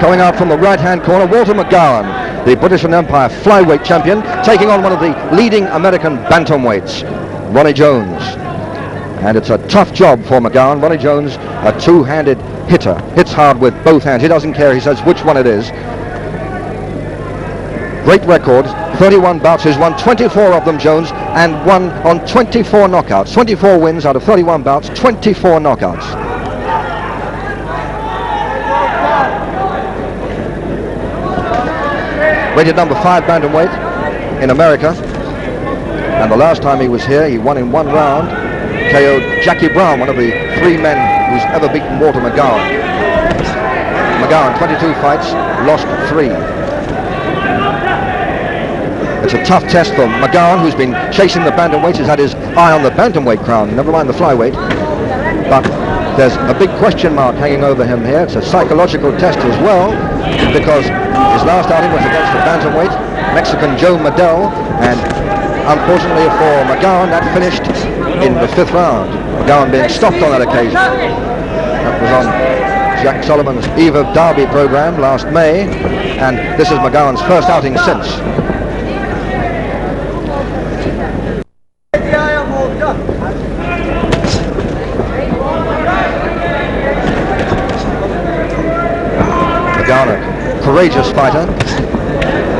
Coming out from the right-hand corner, Walter McGowan, the British and Empire flyweight champion, taking on one of the leading American bantamweights, Ronnie Jones. And it's a tough job for McGowan. Ronnie Jones, a two-handed hitter, hits hard with both hands. He doesn't care, he says, which one it is. Great record, 31 bouts. He's won 24 of them, Jones, and won on 24 knockouts. 24 wins out of 31 bouts, 24 knockouts. Rated number 5 bantamweight in America. And the last time he was here, he won in one round, KO'd Jackie Brown, one of the 3 men who's ever beaten Walter McGowan. McGowan, 22 fights, lost 3. It's a tough test for McGowan, who's been chasing the bantamweights. He's had his eye on the bantamweight crown, never mind the flyweight. But there's a big question mark hanging over him here. It's a psychological test as well, because his last outing was against the bantamweight, Mexican Joe Medel, and unfortunately for McGowan, that finished in the 5th round. McGowan being stopped on that occasion. That was on Jack Sullivan's Eve of Derby program last May, and this is McGowan's first outing since. McGowan, a courageous fighter,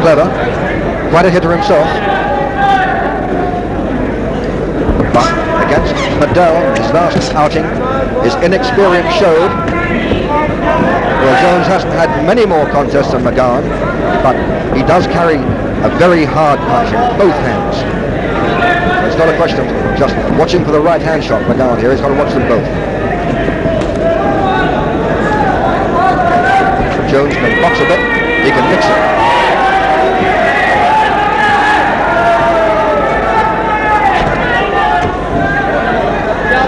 clever, quite a hitter himself. But against Medel, his last outing, his inexperience showed. Well, Jones hasn't had many more contests than McGowan, but he does carry a very hard punch in both hands. So it's not a question of just watching for the right hand shot, McGowan here. He's got to watch them both. Jones can box a bit, he can mix it.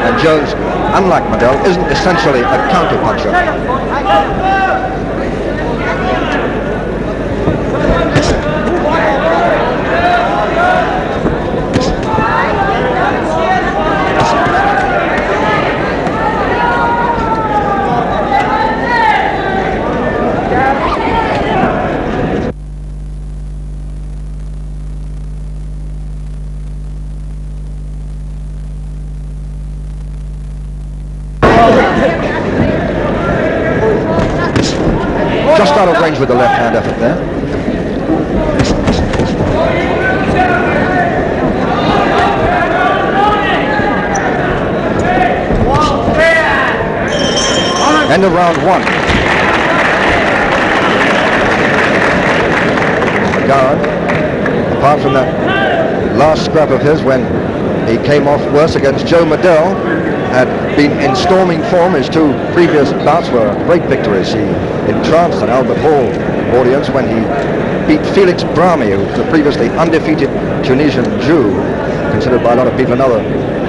And Jones, unlike Medel, isn't essentially a counter-puncher. Just out of range with the left-hand effort there. End of round 1. McGowan, apart from that last scrap of his when he came off worse against Joe Medel, had been in storming form. His 2 previous bouts were great victories. He entranced an Albert Hall audience when he beat Felix Brahmi, who was the previously undefeated Tunisian Jew, considered by a lot of people another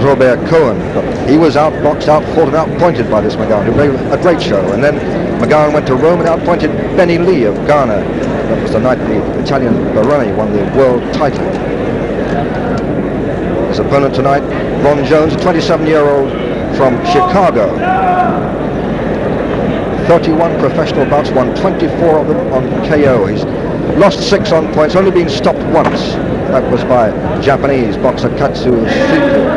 Robert Cohen. But he was outboxed, outfought and outpointed by this McGowan, who made a great show. And then McGowan went to Rome and outpointed Benny Lee of Ghana. That was the night the Italian Baroni won the world title. His opponent tonight, Ron Jones, a 27-year-old from Chicago. 31 professional bouts, won 24 of them on KO. He's lost 6 on points, only been stopped once. That was by Japanese boxer Katsu Shiku.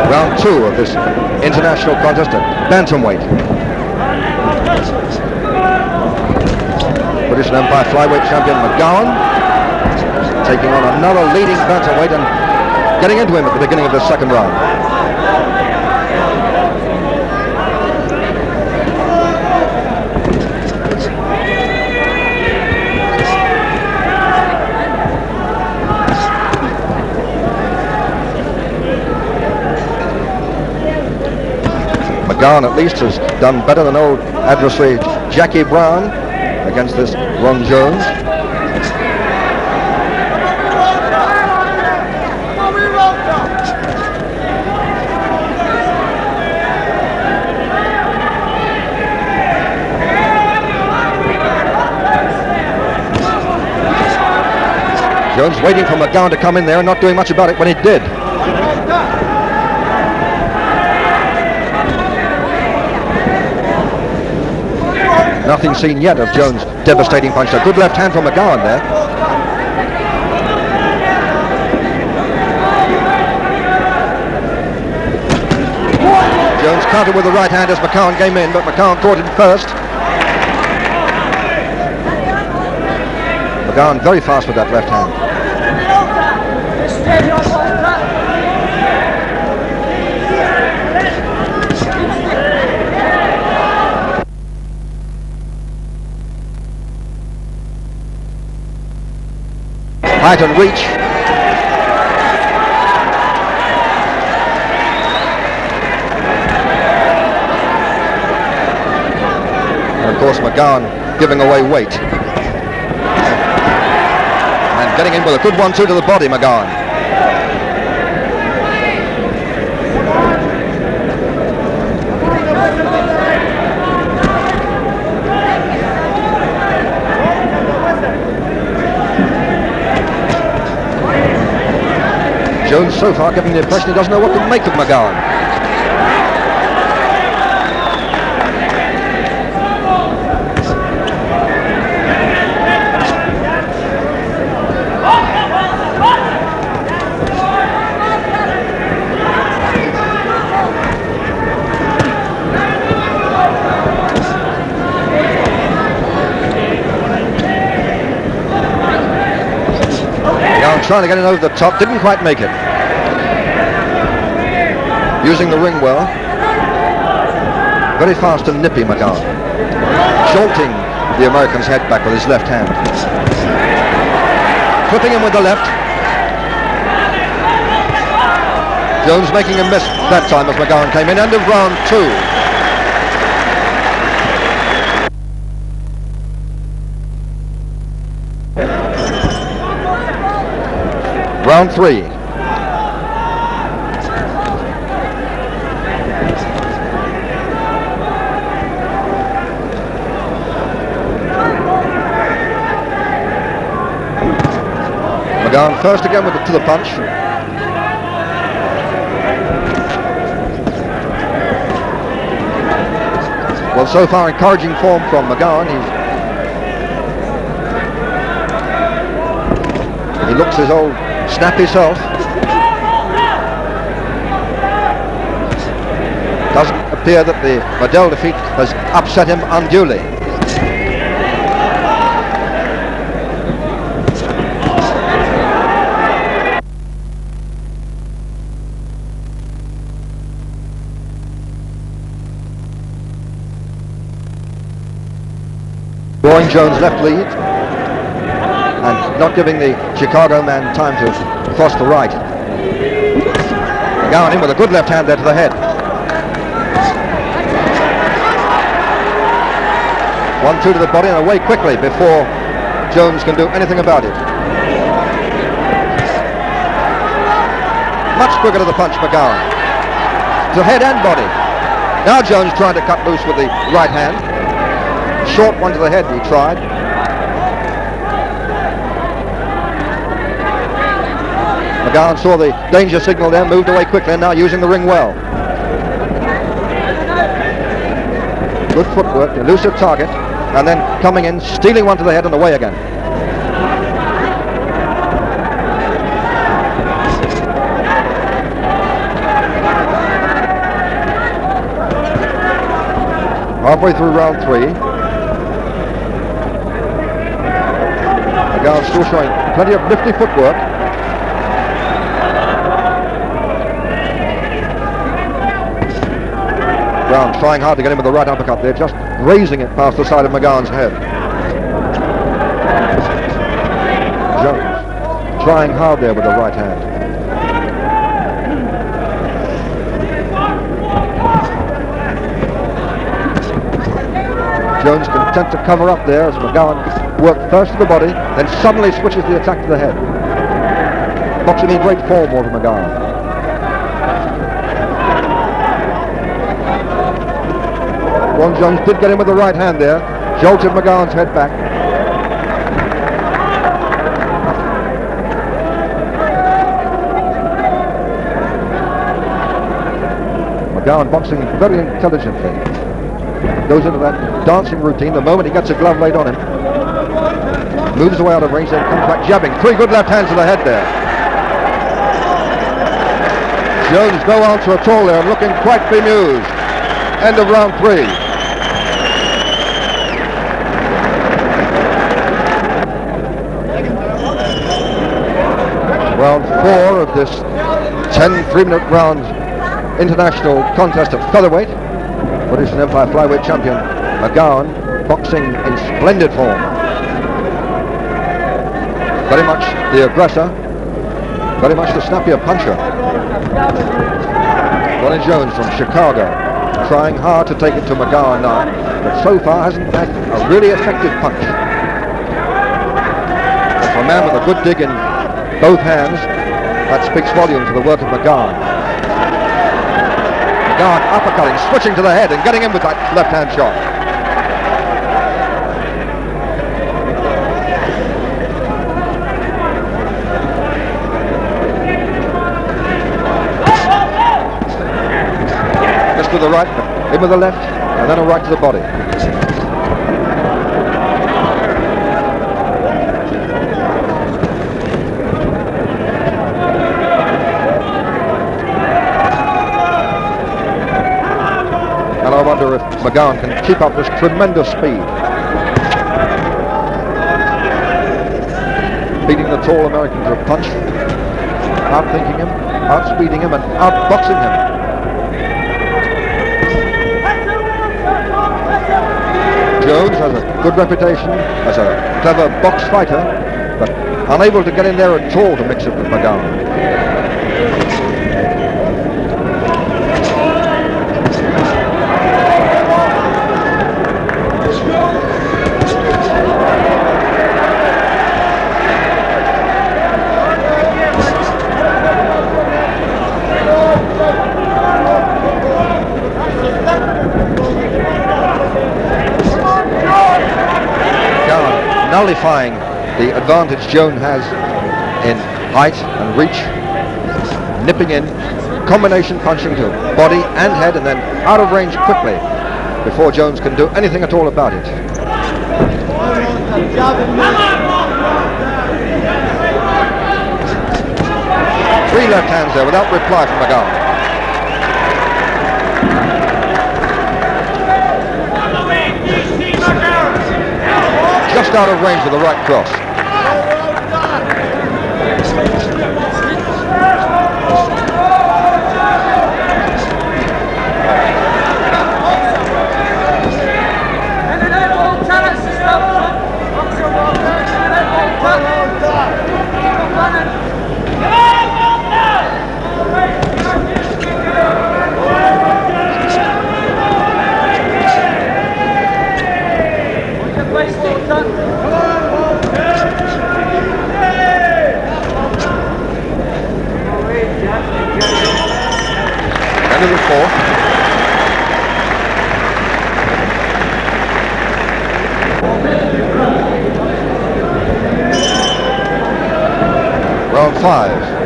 Round 2 of this international contest at bantamweight. British and Empire flyweight champion McGowan taking on another leading bantamweight and getting into him at the beginning of the 2nd round. McGowan at least has done better than old adversary Jackie Brown against this Ron Jones. Jones waiting for McGowan to come in there and not doing much about it when he did. Nothing seen yet of Jones' devastating punch. A good left hand from McGowan there. Jones countered with the right hand as McGowan came in, but McGowan caught him first. McGowan very fast with that left hand. Height and reach. And of course McGowan giving away weight. And getting in with a good 1-2 to the body, McGowan. Jones so far giving the impression he doesn't know what to make of McGowan. McGowan trying to get it over the top, didn't quite make it. Using the ring well. Very fast and nippy, McGowan. Jolting the American's head back with his left hand. Flipping him with the left. Jones making a miss that time as McGowan came in. End of round 2. Round 3. McGowan first again with to the punch. Well, so far encouraging form from McGowan. He looks his old snappy self. Doesn't appear that the Liddell defeat has upset him unduly. Drawing Jones' left lead and not giving the Chicago man time to cross the right. McGowan in with a good left hand there to the head. 1-2 to the body and away quickly before Jones can do anything about it. Much quicker to the punch, McGowan. To head and body. Now Jones trying to cut loose with the right hand. Short one to the head he tried. McGowan saw the danger signal there, moved away quickly, and now using the ring well. Good footwork, elusive target, and then coming in, stealing one to the head and away again. Halfway through round 3. McGowan still showing plenty of nifty footwork. Brown trying hard to get him with the right uppercut there, just grazing it past the side of McGowan's head. Jones trying hard there with the right hand. Jones content to cover up there as McGowan worked first to the body, then suddenly switches the attack to the head. Boxing in great form, Walter McGowan. Ron Jones did get him with the right hand there, jolted McGowan's head back. McGowan boxing very intelligently. goes into that dancing routine the moment he gets a glove laid on him. Moves away out of range, then comes back jabbing. 3 good left hands to the head there. Jones no answer at all there, looking quite bemused. End of round 3. Round 4 of this 10 3-minute round international contest at featherweight. British and Empire flyweight champion McGowan, boxing in splendid form. Very much the aggressor, very much the snappier puncher. Ronnie Jones from Chicago, trying hard to take it to McGowan now, but so far hasn't had a really effective punch. And for a man with a good dig in both hands, that speaks volumes for the work of McGowan. McGowan uppercutting, switching to the head and getting in with that left-hand shot. Just to the right, in with the left, and then a right to the body. And I wonder if McGowan can keep up this tremendous speed. Beating the tall American to a punch, outthinking him, outspeeding him, and outboxing him. Jones has a good reputation as a clever box fighter, but unable to get in there at all to mix it with McGowan. Nullifying the advantage Jones has in height and reach, nipping in, combination punching to body and head, and then out of range quickly before Jones can do anything at all about it. 3 left hands there without reply from McGowan. Just out of range with the right cross. End of the 4th. Round 5.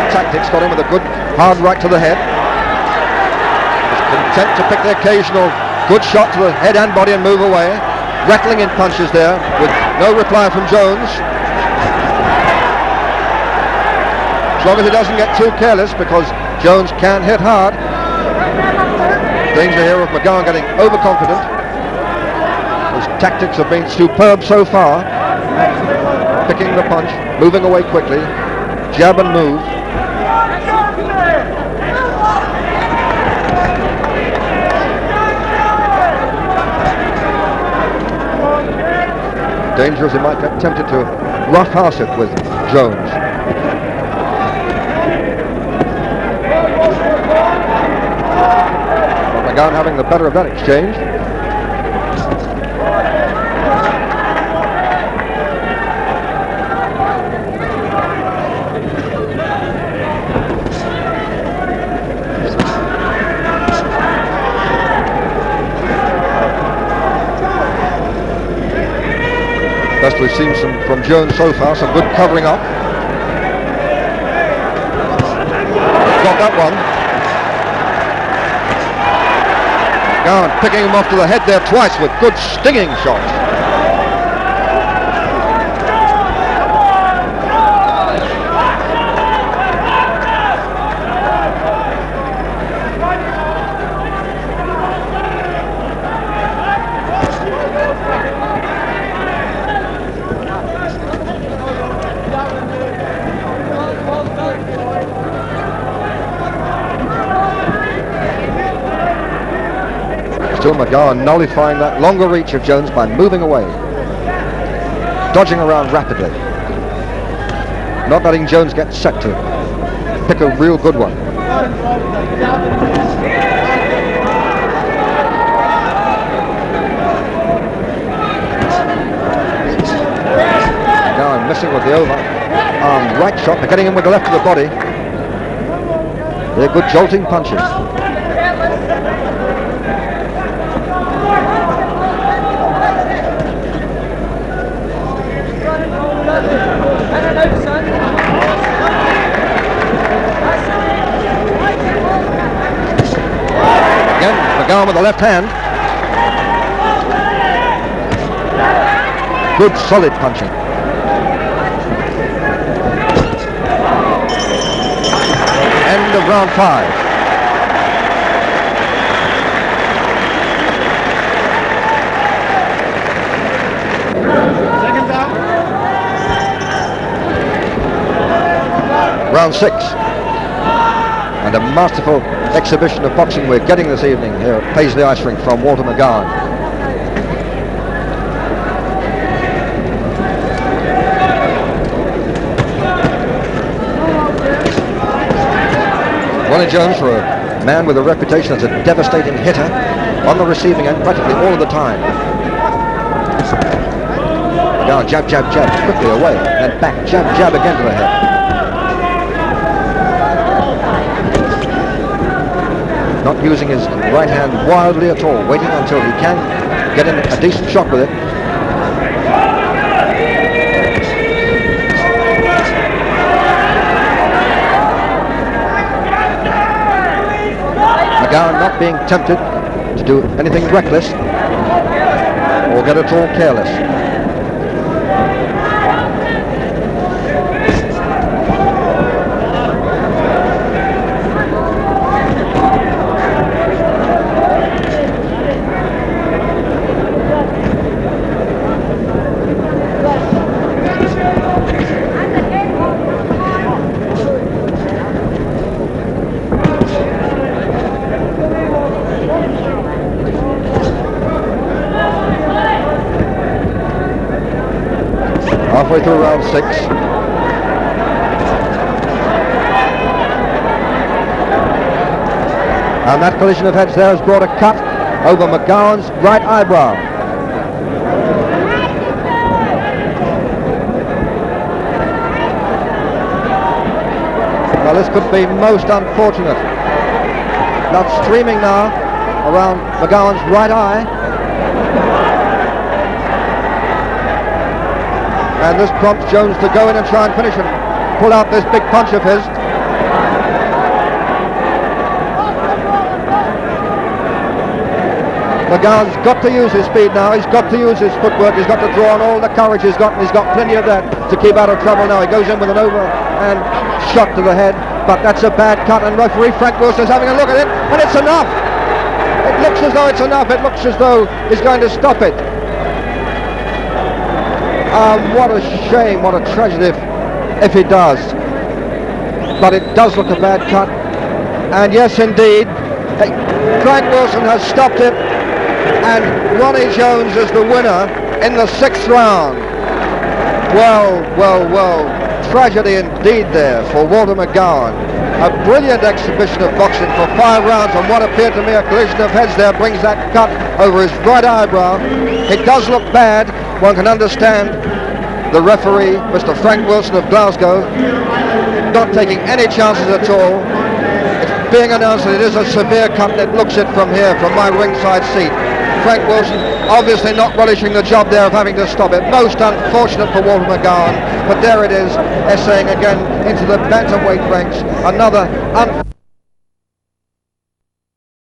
Tactics, got him with a good hard right to the head. He's content to pick the occasional good shot to the head and body and move away. Rattling in punches there with no reply from Jones. As long as he doesn't get too careless, because Jones can hit hard. Danger here of McGowan getting overconfident. His tactics have been superb so far. Picking the punch, moving away quickly, jab and move. Dangerous, he might get tempted to roughhouse it with Jones. But McGowan having the better of that exchange. we've seen from Jones so far, some good covering up. Got that one. McGowan picking him off to the head there twice with good stinging shots. Still McGowan nullifying that longer reach of Jones by moving away, dodging around rapidly, not letting Jones get set to pick a real good one. McGowan missing with the overarm right shot, but getting him with the left of the body. They're good jolting punches. Again, McGowan with the left hand. Good solid punching. End of round 5. Round 6, and a masterful exhibition of boxing we're getting this evening here at Paisley Ice Rink from Walter McGowan. Ronnie Jones, for a man with a reputation as a devastating hitter, on the receiving end practically all of the time. McGowan jab, jab, jab, quickly away, and back, jab, jab again to the head. Not using his right hand wildly at all, waiting until he can get in a decent shot with it. McGowan not being tempted to do anything reckless or get at all careless. Halfway through round 6. And that collision of heads there has brought a cut over McGowan's right eyebrow. Well, this could be most unfortunate. Blood streaming now around McGowan's right eye. And this prompts Jones to go in and try and finish him. Pull out this big punch of his. McGowan's got to use his speed now. He's got to use his footwork. He's got to draw on all the courage he's got. And he's got plenty of that to keep out of trouble now. He goes in with an overhand shot to the head. But that's a bad cut. And referee Frank Wilson's having a look at it. And it's enough. It looks as though it's enough. It looks as though he's going to stop it. What a shame, what a tragedy if he does. But it does look a bad cut. And yes, indeed, Frank Wilson has stopped it. And Ronnie Jones is the winner in the 6th round. Well, well, well, tragedy indeed there for Walter McGowan. A brilliant exhibition of boxing for 5 rounds, and what appeared to me a collision of heads there brings that cut over his right eyebrow. It does look bad. One can understand the referee, Mr. Frank Wilson of Glasgow, not taking any chances at all. It's being announced that it is a severe cut, and it looks it from here, from my ringside seat. Frank Wilson obviously not relishing the job there of having to stop it. Most unfortunate for Walter McGowan, but there it is, essaying again into the bantamweight ranks. Another